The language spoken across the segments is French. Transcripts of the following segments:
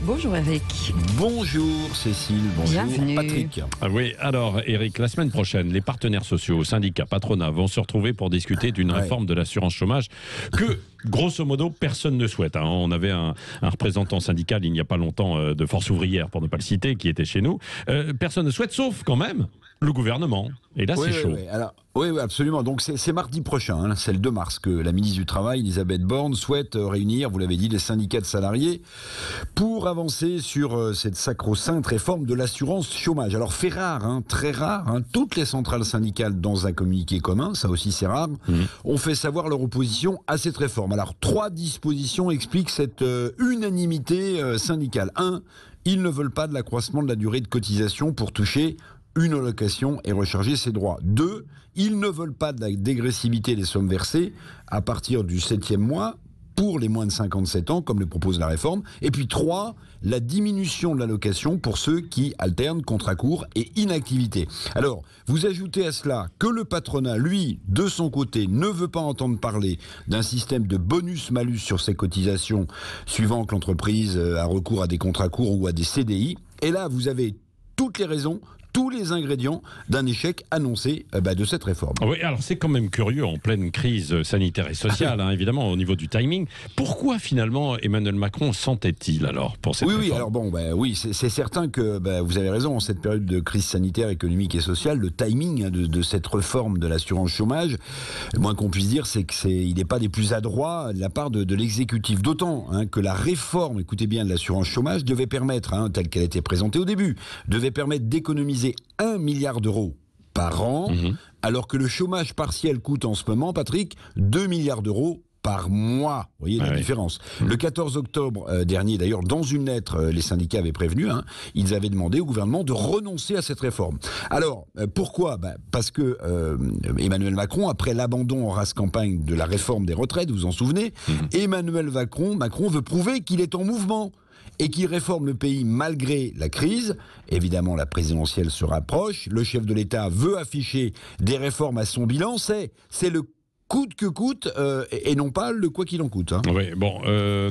Bonjour Eric. Bonjour Cécile, bonjour Bienvenue. Patrick. Ah oui, alors Eric, la semaine prochaine, les partenaires sociaux, syndicats, patronats vont se retrouver pour discuter d'une réforme de l'assurance chômage que, grosso modo, personne ne souhaite. On avait un représentant syndical il n'y a pas longtemps de Force ouvrière, pour ne pas le citer, qui était chez nous. Personne ne souhaite, sauf quand même le gouvernement. Et là, c'est chaud. Oui. Alors, oui, absolument. Donc c'est mardi prochain, c'est le 2 mars, que la ministre du Travail, Elisabeth Borne, souhaite réunir, vous l'avez dit, les syndicats de salariés pour avancer sur cette sacro-sainte réforme de l'assurance chômage. Alors, fait rare, très rare, toutes les centrales syndicales dans un communiqué commun, ça aussi c'est rare, ont fait savoir leur opposition à cette réforme. Alors, 3 dispositions expliquent cette unanimité syndicale. 1, ils ne veulent pas de l'accroissement de la durée de cotisation pour toucher une allocation et recharger ses droits. 2, ils ne veulent pas de la dégressivité des sommes versées à partir du 7e mois pour les moins de 57 ans, comme le propose la réforme. Et puis 3, la diminution de l'allocation pour ceux qui alternent contrat court et inactivité. Alors, vous ajoutez à cela que le patronat, lui, de son côté, ne veut pas entendre parler d'un système de bonus-malus sur ses cotisations, suivant que l'entreprise a recours à des contrats courts ou à des CDI. Et là, vous avez toutes les raisons, tous les ingrédients d'un échec annoncé de cette réforme. Oui, alors c'est quand même curieux, en pleine crise sanitaire et sociale, évidemment, au niveau du timing. Pourquoi finalement Emmanuel Macron s'entête-t-il alors pour cette réforme ? Oui, alors c'est certain que vous avez raison, en cette période de crise sanitaire, économique et sociale, le timing de cette réforme de l'assurance chômage, le moins qu'on puisse dire, c'est qu'il n'est pas des plus adroits de la part de l'exécutif. D'autant que la réforme, écoutez bien, de l'assurance chômage devait permettre, telle qu'elle a été présentée au début, devait permettre d'économiser 1 milliard d'euros par an, alors que le chômage partiel coûte en ce moment, Patrick, 2 milliards d'euros par mois. Vous voyez la différence. Le 14 octobre dernier, d'ailleurs, dans une lettre, les syndicats avaient prévenu, ils avaient demandé au gouvernement de renoncer à cette réforme. Alors, pourquoi ? Parce que Emmanuel Macron, après l'abandon en race campagne de la réforme des retraites, vous vous en souvenez, Emmanuel Macron veut prouver qu'il est en mouvement et qui réforme le pays malgré la crise. Évidemment, la présidentielle se rapproche. Le chef de l'État veut afficher des réformes à son bilan. C'est le coûte que coûte et non pas le quoi qu'il en coûte. Oui,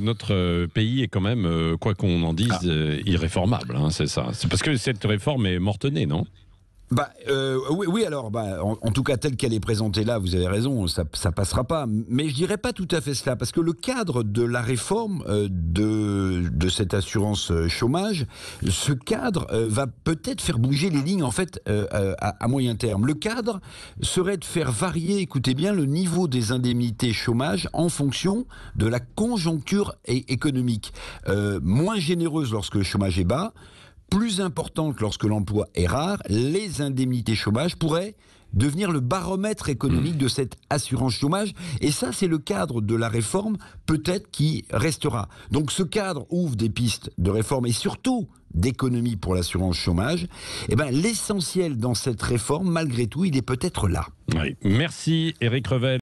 notre pays est quand même, quoi qu'on en dise, irréformable, c'est ça. C'est parce que cette réforme est morte-née, non ? Oui, alors, en tout cas, telle qu'elle est présentée là, vous avez raison, ça passera pas. Mais je dirais pas tout à fait cela, parce que le cadre de la réforme de cette assurance chômage, ce cadre va peut-être faire bouger les lignes, en fait, à moyen terme. Le cadre serait de faire varier, écoutez bien, le niveau des indemnités chômage en fonction de la conjoncture économique. Moins généreuse lorsque le chômage est bas, plus importante lorsque l'emploi est rare, les indemnités chômage pourraient devenir le baromètre économique de cette assurance chômage. Et ça, c'est le cadre de la réforme, peut-être, qui restera. Donc ce cadre ouvre des pistes de réforme et surtout d'économie pour l'assurance chômage. L'essentiel dans cette réforme, malgré tout, il est peut-être là. Oui. Merci Éric Revel.